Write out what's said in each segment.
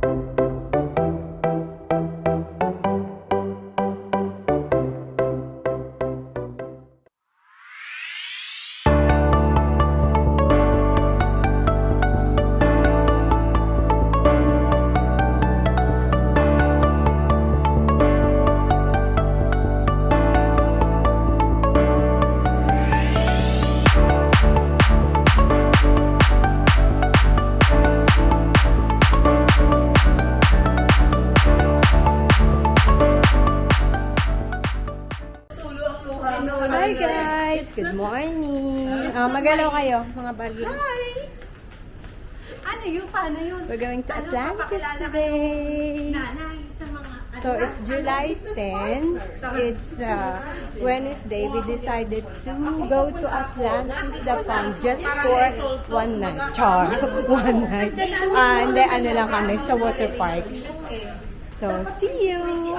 Hi guys! Good morning! Magalaw kayo, mga bagay. Hi! Ano yun? Paano yun? We're going to Atlantis Papakilala today. Nanay sa mga... So it's July 10. It's Wednesday. We decided to go to Atlantis the Fun just for one night. Char! One night. Hindi, ano lang kami, sa water park. So, see you!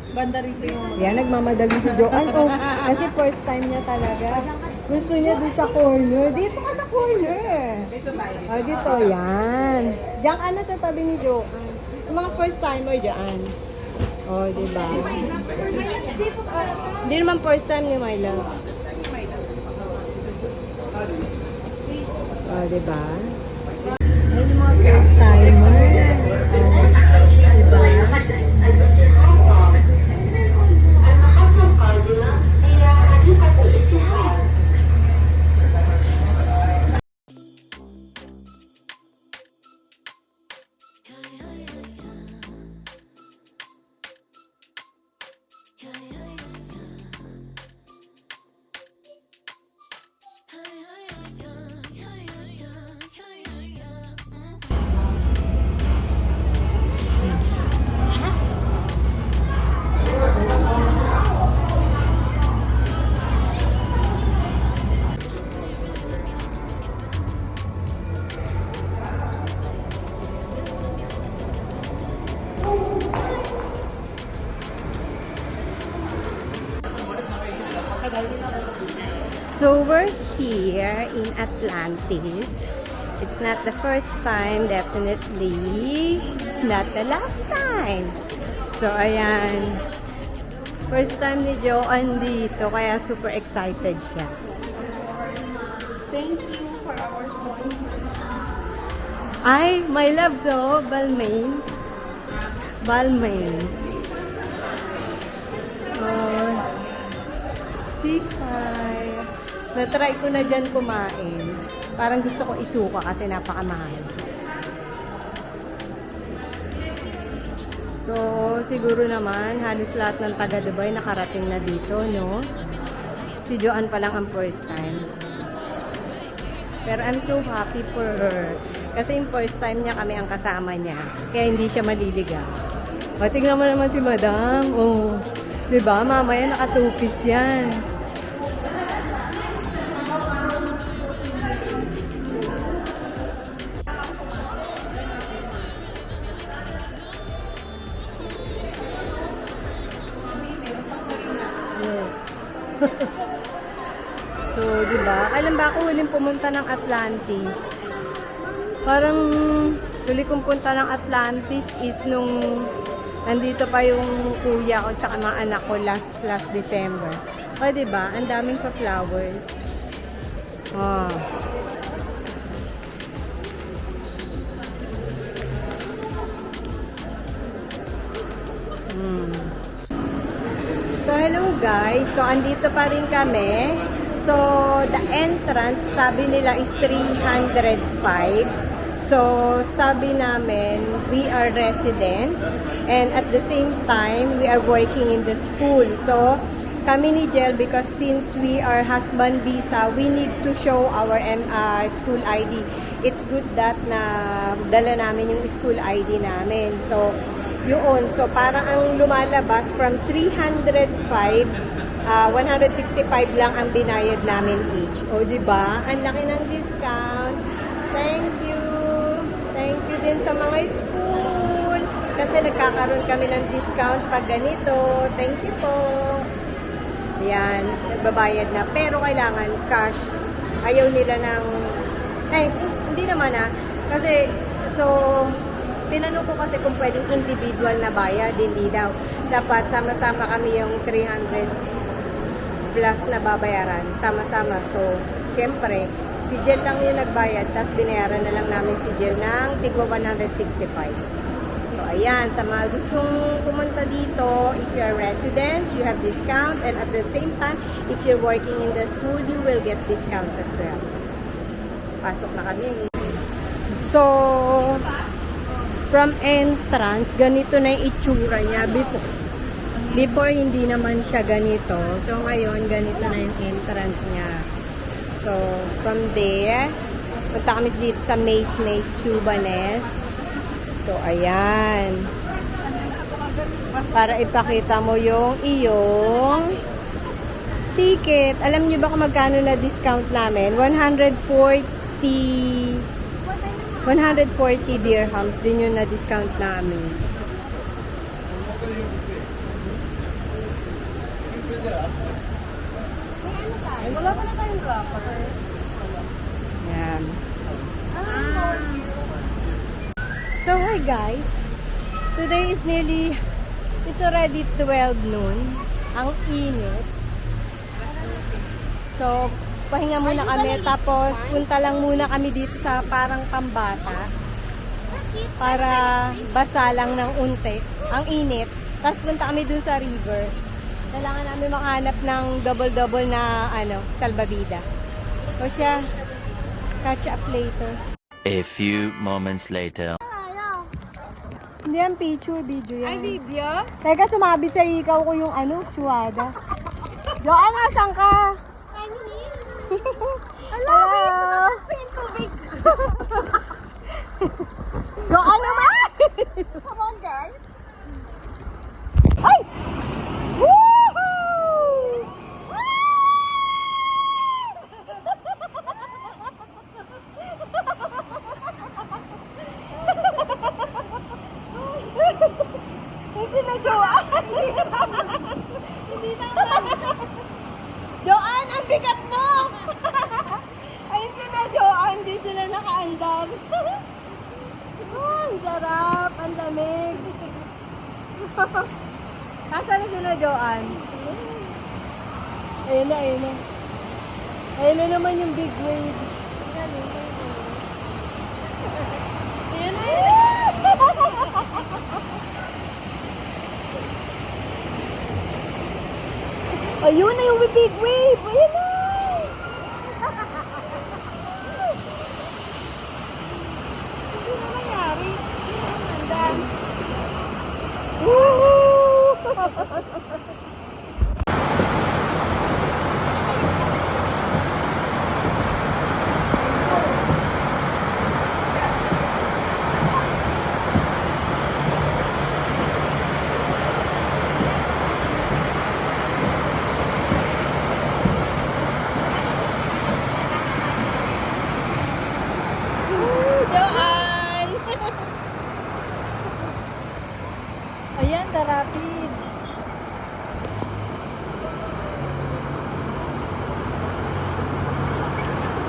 Banda rito yung... Yan, nagmamadali si Joanne. Oh, kasi first time niya talaga. Gusto niya dun sa corner. Dito ka sa corner. Dito ba? Oh, dito, yan. Diyan ka na sa tabi ni Joanne. Yung mga first timer dyan. Oh, diba? Hindi naman first time ni My Love. Oh, diba? Ayun yung mga first timer. Oh, diba? So we're here in Atlantis. It's not the first time, definitely. It's not the last time. So ayan. First time ni Joanne dito, kaya super excited siya. Thank you for our sponsor. Ay, My Love, so, Balmain. Balmain. Oh, Sikay. Na-try ko na dyan kumain. Parang gusto ko isuka kasi napakamahal. So, siguro naman, halos lahat ng taga-Dubai nakarating na dito, no? Si Joanne pa lang ang first time. Pero I'm so happy for her. Kasi yung first time niya kami ang kasama niya. Kaya hindi siya maliligaw. O, tingnan mo naman si Madam. Oh, diba? Mamaya nakatupis yan. So, diba? Kailan ba ako huling pumunta ng Atlantis? Parang huli kong punta ng Atlantis is nung nandito pa yung kuya ko tsaka mga anak ko last December. O, diba? Ang daming pa-flowers. Oh. So, hello guys. So, andito pa rin kami. So, the entrance, sabi nila is 305. So, sabi namin, we are residents and at the same time, we are working in the school. So, kami ni Jel, because since we are husband visa, we need to show our school ID. It's good that na dala namin yung school ID namin. So, yun. So, parang ang lumalabas from 305, 165 lang ang binayad namin each. O, diba? Ang laki ng discount. Thank you. Thank you din sa mga school. Kasi nagkakaroon kami ng discount pag ganito. Thank you po. Yan. Nagbabayad na. Pero kailangan cash. Ayaw nila ng... hindi naman Kasi, so, tinanong ko kasi kung pwedeng individual na bayad, hindi daw. Dapat sama-sama kami yung 300 plus na babayaran, sama-sama. So, syempre, si Jill lang yung nagbayad, tapos binayaran na lang namin si Jill ng tigwa 165. So, ayan, sa mga gustong pumunta dito, if you're residents, you have discount, and at the same time, if you're working in the school, you will get discount as well. Pasok na kami. So, from entrance, ganito na yung itsura niya. Before, hindi naman siya ganito. So, ngayon, ganito na yung entrance niya. So, from there, punta kami dito sa Maze Tubanes. So, ayan. Para ipakita mo yung iyong ticket. Alam niyo ba kung magkano na discount namin? 140 dirhams din yung na-discount namin. Wala pa na tayong wrapper. Yan. So, hi guys. Today is it's already 12 noon. Ang init. So, pahinga muna kami. Tapos, punta lang muna kami dito sa parang pambata. Para basa lang ng unti. Ang init. Tapos, punta kami dun sa river. Kailangan namin makahanap ng double-double na salbabida. O siya, catch up later. A few moments later. Hindi yan picture, video yan. Ay, video? Teka, sumabit sa ikaw ko yung suwada. Joan, asan ka? Hello! Tubig. Joan naman! Come on, guys. Ay! Woohoo! Hindi na Joan! Hindi na Joan, ang bigat mo! Ayun sila Joan, hindi sila nakaandam. Ang sarap, ang lamig. Nasaan na sila Joan? Ayun na, ayun na. Ayun na naman yung big wave. Ayun na, ayun na. Ayun na yung big wave. Ayun na. Hindi na nangyari. Hindi na nandan. Woohoo! Joan! Ayan, sa rapid.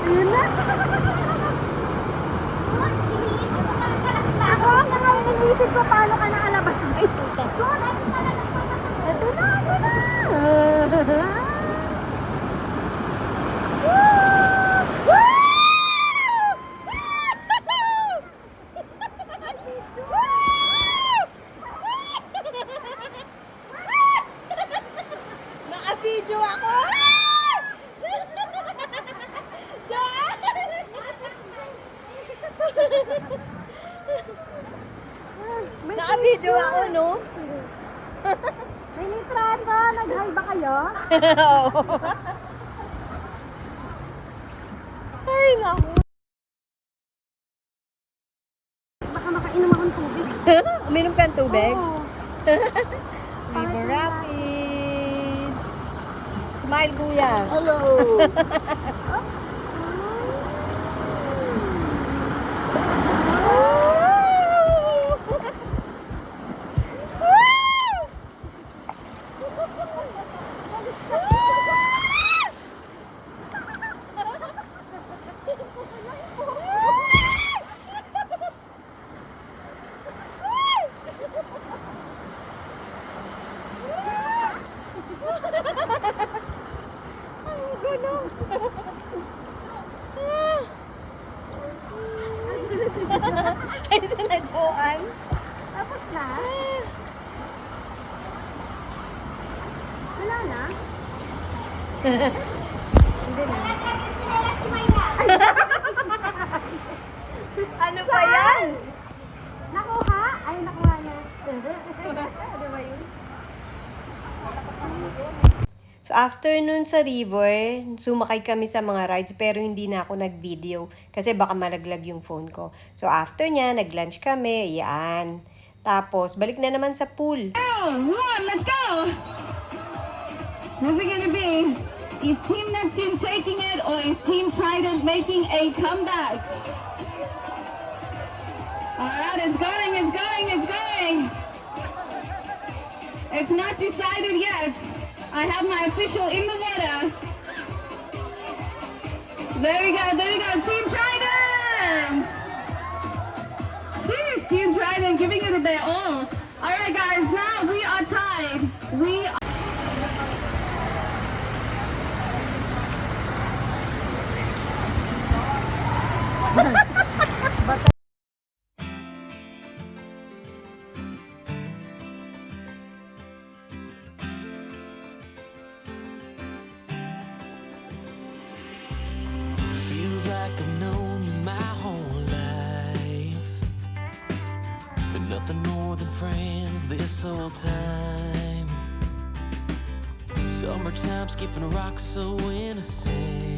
Ayun na. Ako, ngayon iniisip ko paano ka nakalabas ngayon. Ito na, ito na. Naka-video ako! Naka-video ako, no? May litrato. Nag-hi ba kayo? Oo. Ay, naku. Baka makainom akong tubig. Uminom ka ng tubig? Oo. River Rapid. Smile, kuya. Hello. Ay, sinadyoan. Tapos na? Wala na? Hindi na. Ano ba yan? Nakuha? Ay, nakuha na. Ano ba yun? So, after nun sa river, sumakay kami sa mga rides pero hindi na ako nag-video kasi baka malaglag yung phone ko. So, after niya, nag-lunch kami, yan. Tapos, balik na naman sa pool. Come on, let's go! Who's it gonna be? Is Team Neptune taking it or is Team Trident making a comeback? Alright, it's going, it's going, it's going! It's not decided yet. I have my official in the water. There we go, Team Trident! Cheers, Team Trident, giving it their all. Alright guys, now we are tied. We are Feels like I've known you my whole life. Been nothing more than friends this whole time. Summertime skipping rocks so innocent.